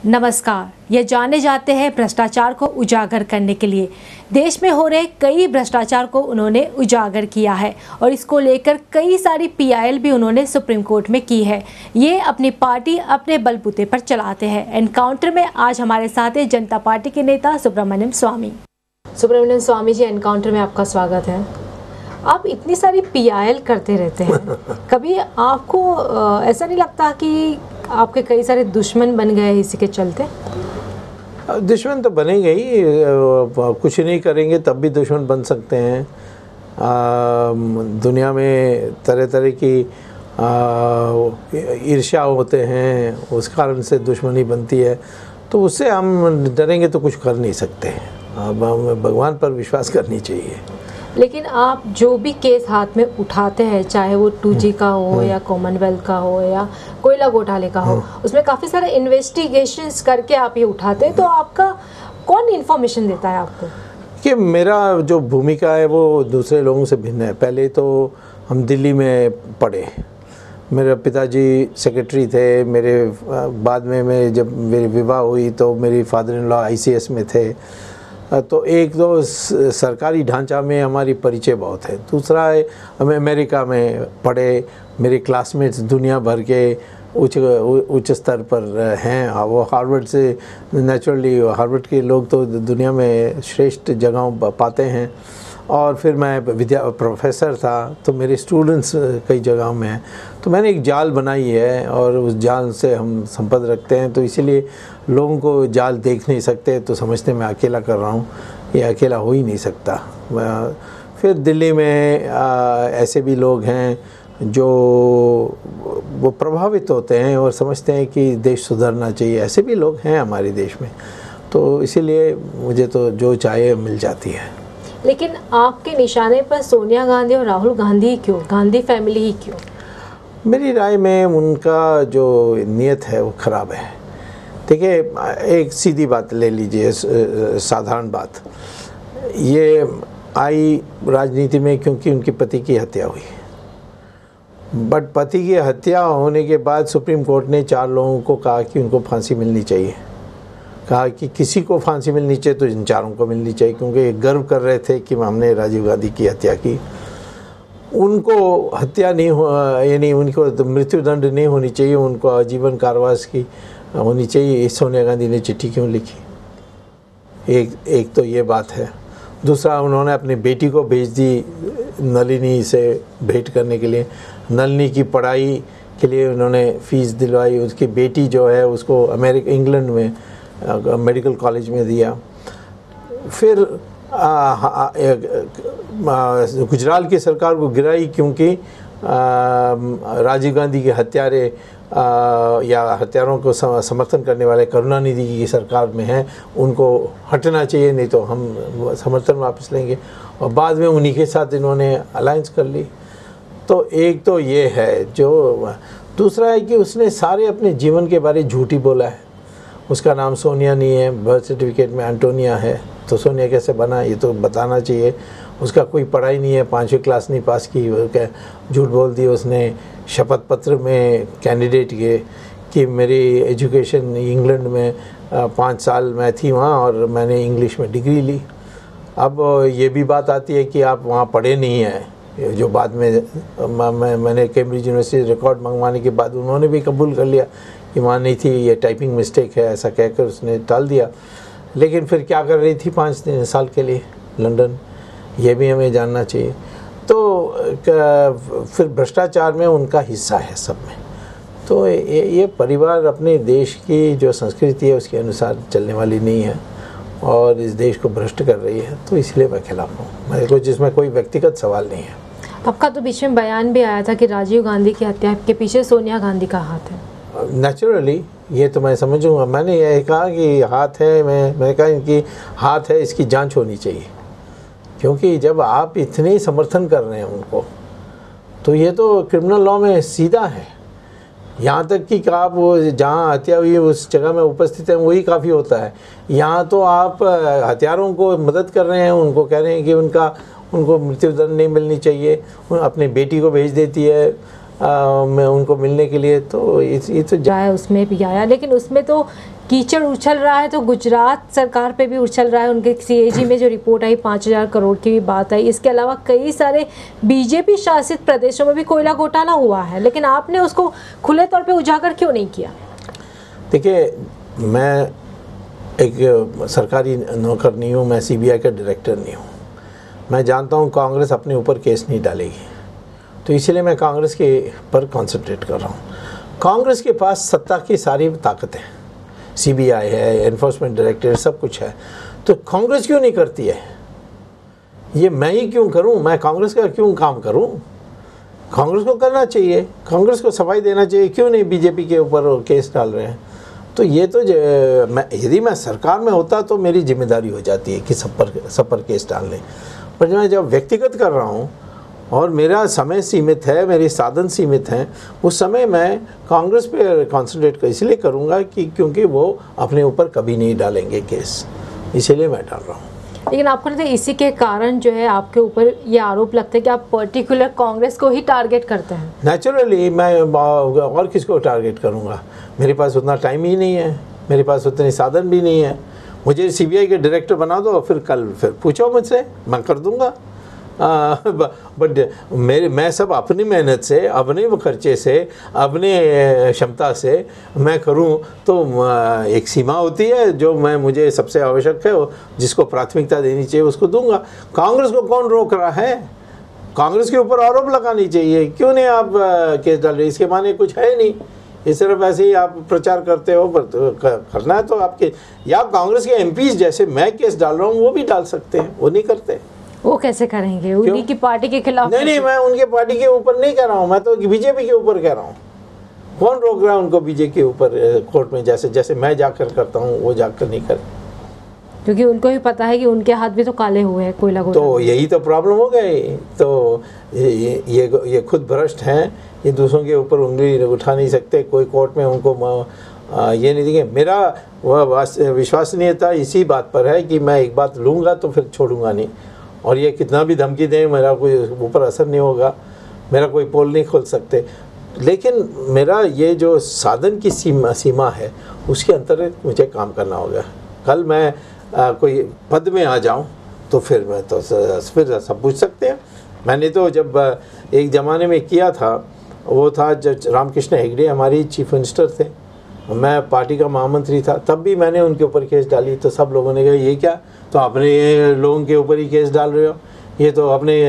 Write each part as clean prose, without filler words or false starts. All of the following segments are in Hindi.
नमस्कार। ये जाने जाते हैं भ्रष्टाचार को उजागर करने के लिए। देश में हो रहे कई भ्रष्टाचार को उन्होंने उजागर किया है और इसको लेकर कई सारी पीआईएल भी उन्होंने सुप्रीम कोर्ट में की है। ये अपनी पार्टी अपने बलबूते पर चलाते हैं। एनकाउंटर में आज हमारे साथ है जनता पार्टी के नेता सुब्रमण्यम स्वामी। सुब्रमण्यम स्वामी जी, एनकाउंटर में आपका स्वागत है। आप इतनी सारी पीआईएल करते रहते हैं, कभी आपको ऐसा नहीं लगता कि आपके कई सारे दुश्मन बन गए इसी के चलते? दुश्मन तो बनेंगे ही, कुछ नहीं करेंगे तब भी दुश्मन बन सकते हैं। दुनिया में तरह तरह की ईर्ष्या होते हैं, उस कारण से दुश्मनी बनती है, तो उससे हम डरेंगे तो कुछ कर नहीं सकते। अब हमें भगवान पर विश्वास करनी चाहिए। लेकिन आप जो भी केस हाथ में उठाते हैं, चाहे वो 2G का हो या कॉमनवेल्थ का हो या कोयला घोटाले का हो, उसमें काफ़ी सारे इन्वेस्टिगेशंस करके आप ये उठाते हैं, तो आपका कौन इन्फॉर्मेशन देता है आपको? कि मेरा जो भूमिका है वो दूसरे लोगों से भिन्न है। पहले तो हम दिल्ली में पढ़े, मेरे पिताजी सेक्रेटरी थे। मेरे बाद में जब मेरी विवाह हुई तो मेरी फादर इन लॉ ICS में थे। तो एक तो सरकारी ढांचा में हमारी परिचय बहुत है। दूसरा है, हम अमेरिका में पढ़े, मेरे क्लासमेट्स दुनिया भर के उच्च स्तर पर हैं। वो हार्वर्ड से, नेचुरली हार्वर्ड के लोग तो दुनिया में श्रेष्ठ जगहों पाते हैं। और फिर मैं प्रोफेसर था, तो मेरे स्टूडेंट्स कई जगहों में हैं। तो मैंने एक जाल बनाई है और उस जाल से हम संपर्क रखते हैं। तो इसीलिए लोगों को जाल देख नहीं सकते तो समझते मैं अकेला कर रहा हूँ, ये अकेला हो ही नहीं सकता। फिर दिल्ली में ऐसे भी लोग हैं जो वो प्रभावित होते हैं और समझते हैं कि देश सुधरना चाहिए। ऐसे भी लोग हैं हमारे देश में, तो इसीलिए मुझे तो जो चाहे मिल जाती है। लेकिन आपके निशाने पर सोनिया गांधी और राहुल गांधी क्यों? गांधी फैमिली ही क्यों? मेरी राय में उनका जो नीयत है वो ख़राब है। देखिए, एक सीधी बात ले लीजिए, साधारण बात। ये आई राजनीति में क्योंकि उनके पति की हत्या हुई, बट पति की हत्या होने के बाद सुप्रीम कोर्ट ने 4 लोगों को कहा कि उनको फांसी मिलनी चाहिए। कहा कि किसी को फांसी मिलनी चाहिए तो इन 4 को मिलनी चाहिए, क्योंकि ये गर्व कर रहे थे कि हमने राजीव गांधी की हत्या की। उनको हत्या नहीं हो, यानी उनको तो मृत्युदंड नहीं होनी चाहिए, उनको आजीवन कारावास की होनी चाहिए। सोनिया गांधी ने चिट्ठी क्यों लिखी? एक तो ये बात है। दूसरा, उन्होंने अपनी बेटी को भेज दी नलिनी से भेंट करने के लिए। नलिनी की पढ़ाई के लिए उन्होंने फ़ीस दिलवाई। उसकी बेटी जो है उसको इंग्लैंड में मेडिकल कॉलेज में दिया। फिर गुजरात की सरकार को गिराई क्योंकि राजीव गांधी के हत्यारे या हत्यारों को समर्थन करने वाले करुणानिधि की सरकार में हैं, उनको हटना चाहिए, नहीं तो हम समर्थन वापस लेंगे। और बाद में उन्हीं के साथ इन्होंने अलायंस कर ली। तो एक तो ये है जो। दूसरा है कि उसने सारे अपने जीवन के बारे झूठ ही बोला है। उसका नाम सोनिया नहीं है, बर्थ सर्टिफिकेट में एंटोनिया है, तो सोनिया कैसे बना ये तो बताना चाहिए। उसका कोई पढ़ाई नहीं है, 5वीं क्लास नहीं पास की, झूठ बोल दी उसने। शपथ पत्र में कैंडिडेट के कि मेरी एजुकेशन इंग्लैंड में 5 साल मैं थी वहाँ और मैंने इंग्लिश में डिग्री ली। अब ये भी बात आती है कि आप वहाँ पढ़े नहीं हैं, जो बाद में मैंने कैम्ब्रिज यूनिवर्सिटी रिकॉर्ड मंगवाने के बाद उन्होंने भी कबूल कर लिया कि वहाँ नहीं थी, ये टाइपिंग मिस्टेक है, ऐसा कहकर उसने टाल दिया। लेकिन फिर क्या कर रही थी 5 साल के लिए लंदन, ये भी हमें जानना चाहिए। तो फिर भ्रष्टाचार में उनका हिस्सा है सब में। तो ये परिवार अपने देश की जो संस्कृति है उसके अनुसार चलने वाली नहीं है और इस देश को भ्रष्ट कर रही है, तो इसलिए मैं खिलाफ हूँ। मेरे को जिसमें कोई व्यक्तिगत सवाल नहीं है। आपका तो बीच में बयान भी आया था कि राजीव गांधी की हत्या के पीछे सोनिया गांधी का हाथ है। नेचुरली ये तो मैं समझूंगा। मैंने ये कहा कि हाथ है, मैंने कहा इनकी हाथ है, इसकी जांच होनी चाहिए। क्योंकि जब आप इतने समर्थन कर रहे हैं उनको, तो ये तो क्रिमिनल लॉ में सीधा है। यहाँ तक कि आप वो जहाँ हत्या हुई है उस जगह में उपस्थित हैं, वही काफ़ी होता है। यहाँ तो आप हत्यारों को मदद कर रहे हैं, उनको कह रहे हैं कि उनको मृत्युदंड नहीं मिलनी चाहिए। अपनी बेटी को भेज देती है मैं उनको मिलने के लिए, तो ये तो जाए उसमें भी आया, लेकिन उसमें तो कीचड़ उछल रहा है, तो गुजरात सरकार पे भी उछल रहा है। उनके सीएजी में जो रिपोर्ट आई 5,000 करोड़ की भी बात आई। इसके अलावा कई सारे बीजेपी शासित प्रदेशों में भी कोयला घोटाला हुआ है, लेकिन आपने उसको खुले तौर पे उजागर क्यों नहीं किया? देखिए, मैं एक सरकारी नौकर नहीं हूँ, मैं सीबीआई का डायरेक्टर नहीं हूँ। मैं जानता हूँ कांग्रेस अपने ऊपर केस नहीं डालेगी, तो इसलिए मैं कांग्रेस के पर कंसंट्रेट कर रहा हूँ। कांग्रेस के पास सत्ता की सारी ताकत है, सीबीआई है, एनफोर्समेंट डायरेक्टरेट, सब कुछ है, तो कांग्रेस क्यों नहीं करती है? ये मैं ही क्यों करूं? मैं कांग्रेस का क्यों काम करूं? कांग्रेस को करना चाहिए, कांग्रेस को सफाई देना चाहिए, क्यों नहीं बीजेपी के ऊपर केस डाल रहे हैं? तो ये तो यदि मैं सरकार में होता तो मेरी जिम्मेदारी हो जाती है कि सब पर केस डाल लें, पर मैं जब व्यक्तिगत कर रहा हूँ और मेरा समय सीमित है, मेरे साधन सीमित हैं, उस समय मैं कांग्रेस पे कंसंट्रेट इसलिए करूँगा कि क्योंकि वो अपने ऊपर कभी नहीं डालेंगे केस, इसलिए मैं डाल रहा हूँ। लेकिन आपको लगता है इसी के कारण जो है आपके ऊपर ये आरोप लगता है कि आप पर्टिकुलर कांग्रेस को ही टारगेट करते हैं? नेचुरली मैं और किसको टारगेट करूँगा? मेरे पास उतना टाइम ही नहीं है, मेरे पास उतने साधन भी नहीं है। मुझे सीबीआई के डायरेक्टर बना दो, फिर पूछो मुझसे, मैं कर दूँगा। बट मैं सब अपनी मेहनत से, अपने खर्चे से, अपने क्षमता से मैं करूं तो एक सीमा होती है जो मुझे सबसे आवश्यक है, जिसको प्राथमिकता देनी चाहिए उसको दूंगा। कांग्रेस को कौन रोक रहा है? कांग्रेस के ऊपर आरोप लगानी चाहिए, क्यों नहीं आप केस डाल रहे? इसके माने कुछ है नहीं, ये सिर्फ ऐसे ही आप प्रचार करते हो, पर करना है तो आपके या कांग्रेस के एमपीज जैसे मैं केस डाल रहा हूँ वो भी डाल सकते हैं, वो नहीं करते। वो कैसे करेंगे? उन्हीं की पार्टी के खिलाफ? नहीं, मैं उनके पार्टी के ऊपर नहीं कह रहा हूँ, मैं तो बीजेपी के ऊपर कह रहा हूँ। कौन रोक रहा है उनको बीजेपी के ऊपर कोर्ट में जैसे मैं जाकर करता हूँ वो जाकर नहीं कर? क्योंकि उनको भी पता है कि उनके हाथ भी तो काले हुए हैं कोयला घोटाले। तो यही तो प्रॉब्लम हो गई। तो ये खुद भ्रष्ट हैं, ये दूसरों के ऊपर उंगली उठा नहीं सकते, कोई कोर्ट में उनको ये नहीं देंगे। मेरा वह विश्वसनीयता इसी बात पर है कि मैं एक बात लूँगा तो फिर छोड़ूंगा नहीं, और ये कितना भी धमकी दें मेरा कोई ऊपर असर नहीं होगा, मेरा कोई पोल नहीं खोल सकते। लेकिन मेरा ये जो साधन की सीमा है उसके अंतर्गत मुझे काम करना होगा। कल मैं कोई पद में आ जाऊं तो फिर मैं तो फिर सब पूछ सकते हैं। मैंने तो जब एक ज़माने में किया था, वो था जब रामकृष्ण हेगड़े हमारी चीफ मिनिस्टर थे, मैं पार्टी का महामंत्री था, तब भी मैंने उनके ऊपर केस डाली, तो सब लोगों ने कहा ये क्या, तो अपने लोगों के ऊपर ही केस डाल रहे हो, ये तो अपने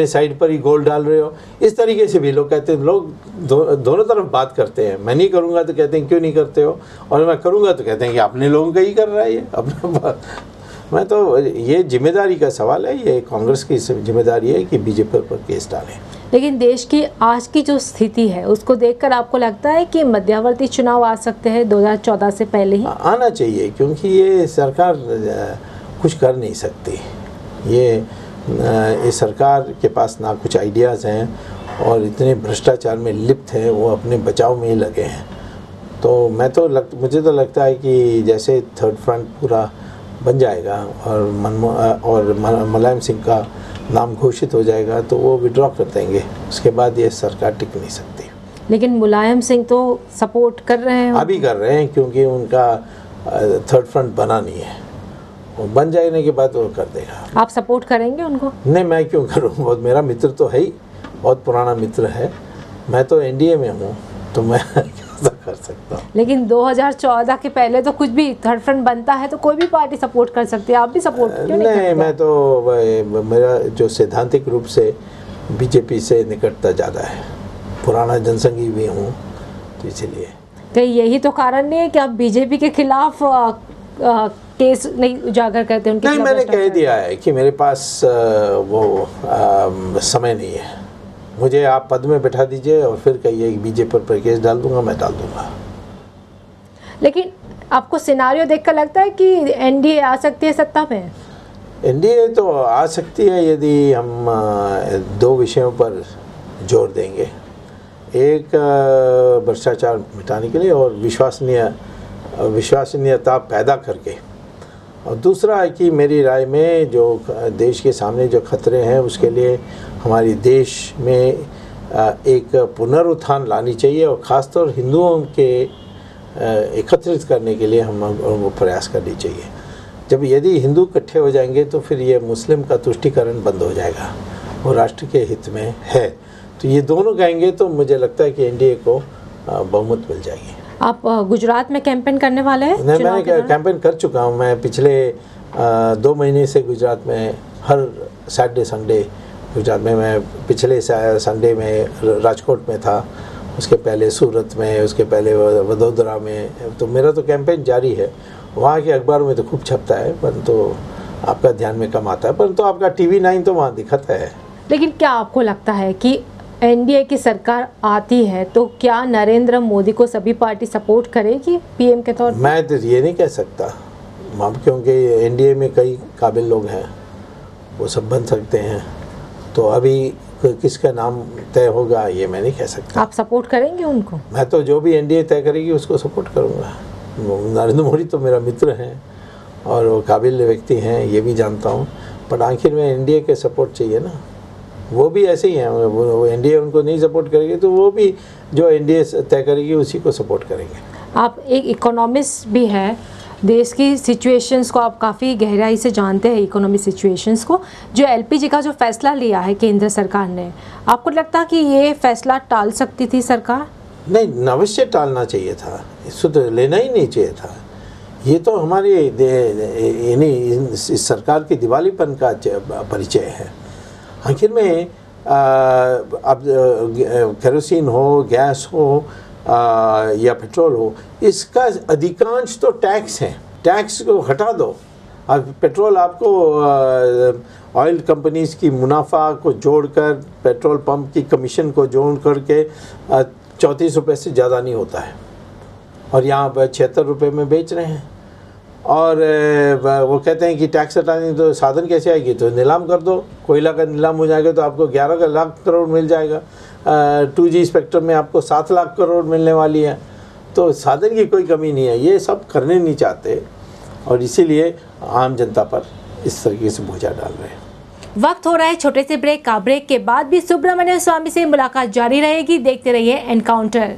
साइड पर ही गोल डाल रहे हो। इस तरीके से भी लोग कहते हैं, लोग दोनों तरफ बात करते हैं। मैं नहीं करूँगा तो कहते हैं क्यों नहीं करते हो, और मैं करूँगा तो कहते हैं कि अपने लोगों का ही कर रहा है ये अपना बात। मैं तो ये जिम्मेदारी का सवाल है, ये कांग्रेस की जिम्मेदारी है कि बीजेपी पर केस डालें। लेकिन देश की आज की जो स्थिति है उसको देखकर आपको लगता है कि मध्यावर्ती चुनाव आ सकते हैं 2014 से पहले ही? आना चाहिए, क्योंकि ये सरकार कुछ कर नहीं सकती। ये सरकार के पास ना कुछ आइडियाज़ हैं और इतने भ्रष्टाचार में लिप्त हैं, वो अपने बचाव में ही लगे हैं। तो मुझे तो लगता है कि जैसे थर्ड फ्रंट पूरा बन जाएगा और मुलायम सिंह का नाम घोषित हो जाएगा तो वो विड्रॉ कर देंगे, उसके बाद ये सरकार टिक नहीं सकती। लेकिन मुलायम सिंह तो सपोर्ट कर रहे हैं, अभी कर रहे हैं, क्योंकि उनका थर्ड फ्रंट बना नहीं है, वो बन जाने के बाद वो कर देगा। आप सपोर्ट करेंगे उनको? नहीं, मैं क्यों करूँ, बहुत मेरा मित्र तो है ही, बहुत पुराना मित्र है। मैं तो एनडीए में हूँ, तो मैं कर सकता हूँ। लेकिन 2014 के पहले तो कुछ भी थर्ड फ्रंट बनता है तो कोई भी पार्टी सपोर्ट कर सकती है, आप भी सपोर्ट क्यों नहीं करते? मैं तो मेरा जो सैद्धांतिक रूप से बीजेपी से निकटता ज़्यादा है, पुराना जनसंघी भी हूँ, तो इसलिए। कहीं यही तो कारण नहीं है कि आप बीजेपी के खिलाफ केस नहीं उजागर करते उनके? नहीं, मैंने कह दिया है कि मेरे पास समय नहीं है। मुझे आप पद में बैठा दीजिए और फिर कहिए कि बीजेपी पर केस डाल दूंगा, मैं डाल दूंगा। लेकिन आपको सिनारियो देखकर लगता है कि एनडीए आ सकती है सत्ता में? एनडीए तो आ सकती है यदि हम दो विषयों पर जोर देंगे। एक भ्रष्टाचार मिटाने के लिए और विश्वसनीयता पैदा करके, और दूसरा है कि मेरी राय में जो देश के सामने जो खतरे हैं उसके लिए हमारी देश में एक पुनरुत्थान लानी चाहिए और ख़ासतौर हिंदुओं के एकत्रित करने के लिए हमको प्रयास करनी चाहिए। जब यदि हिंदू इकट्ठे हो जाएंगे तो फिर ये मुस्लिम का तुष्टीकरण बंद हो जाएगा, वो राष्ट्र के हित में है। तो ये दोनों कहेंगे तो मुझे लगता है कि एनडीए को बहुमत मिल जाएगी। आप गुजरात में कैंपेन करने वाले हैं? नहीं, मैंने कैंपेन कर चुका हूँ। मैं पिछले 2 महीने से गुजरात में हर सैटरडे संडे गुजरात में, मैं पिछले संडे में राजकोट में था, उसके पहले सूरत में, उसके पहले वडोदरा में। तो मेरा तो कैंपेन जारी है। वहाँ के अखबारों में तो खूब छपता है, परंतु आपका ध्यान में कम आता है, परंतु आपका TV 9 तो वहाँ दिखता है। लेकिन क्या आपको लगता है कि एनडीए की सरकार आती है तो क्या नरेंद्र मोदी को सभी पार्टी सपोर्ट करेगी पीएम के तौर पर? मैं तो ये नहीं कह सकता, क्योंकि एनडीए में कई काबिल लोग हैं, वो सब बन सकते हैं। तो अभी किसका नाम तय होगा ये मैं नहीं कह सकता। आप सपोर्ट करेंगे उनको? मैं तो जो भी एनडीए तय करेगी उसको सपोर्ट करूँगा। नरेंद्र मोदी तो मेरा मित्र हैं और वो काबिल व्यक्ति हैं, ये भी जानता हूँ, पर आखिर में एनडीए के सपोर्ट चाहिए ना। वो भी ऐसे ही हैं, वो एनडीए उनको नहीं सपोर्ट करेगी तो वो भी जो एनडीए तय करेगी उसी को सपोर्ट करेंगे। आप एक इकोनॉमिस्ट भी हैं, देश की सिचुएशंस को आप काफ़ी गहराई से जानते हैं, इकोनॉमिक सिचुएशंस को। जो एलपीजी का जो फैसला लिया है केंद्र सरकार ने, आपको लगता है कि ये फैसला टाल सकती थी सरकार? नहीं, अवश्य टालना चाहिए था, इसको तो लेना ही नहीं चाहिए था। ये तो हमारी इस सरकार की दिवालीपन का परिचय है। आखिर में अब केरोसिन हो, गैस हो या पेट्रोल हो, इसका अधिकांश तो टैक्स है। टैक्स को हटा दो। अब पेट्रोल आपको ऑयल कंपनीज की मुनाफा को जोड़कर, पेट्रोल पंप की कमीशन को जोड़ करके 34 रुपये से ज़्यादा नहीं होता है, और यहाँ पर 76 रुपये में बेच रहे हैं। और वो कहते हैं कि टैक्स हटाने तो साधन कैसे आएगी, तो नीलाम कर दो। कोयला का नीलाम हो जाएगा तो आपको 11 लाख करोड़ मिल जाएगा। 2G स्पेक्ट्रम में आपको 7 लाख करोड़ मिलने वाली है। तो साधन की कोई कमी नहीं है। ये सब करने नहीं चाहते और इसीलिए आम जनता पर इस तरीके से बोझा डाल रहे हैं। वक्त हो रहा है छोटे से ब्रेक का। ब्रेक के बाद भी सुब्रमण्यम स्वामी से मुलाकात जारी रहेगी। देखते रहिए एनकाउंटर।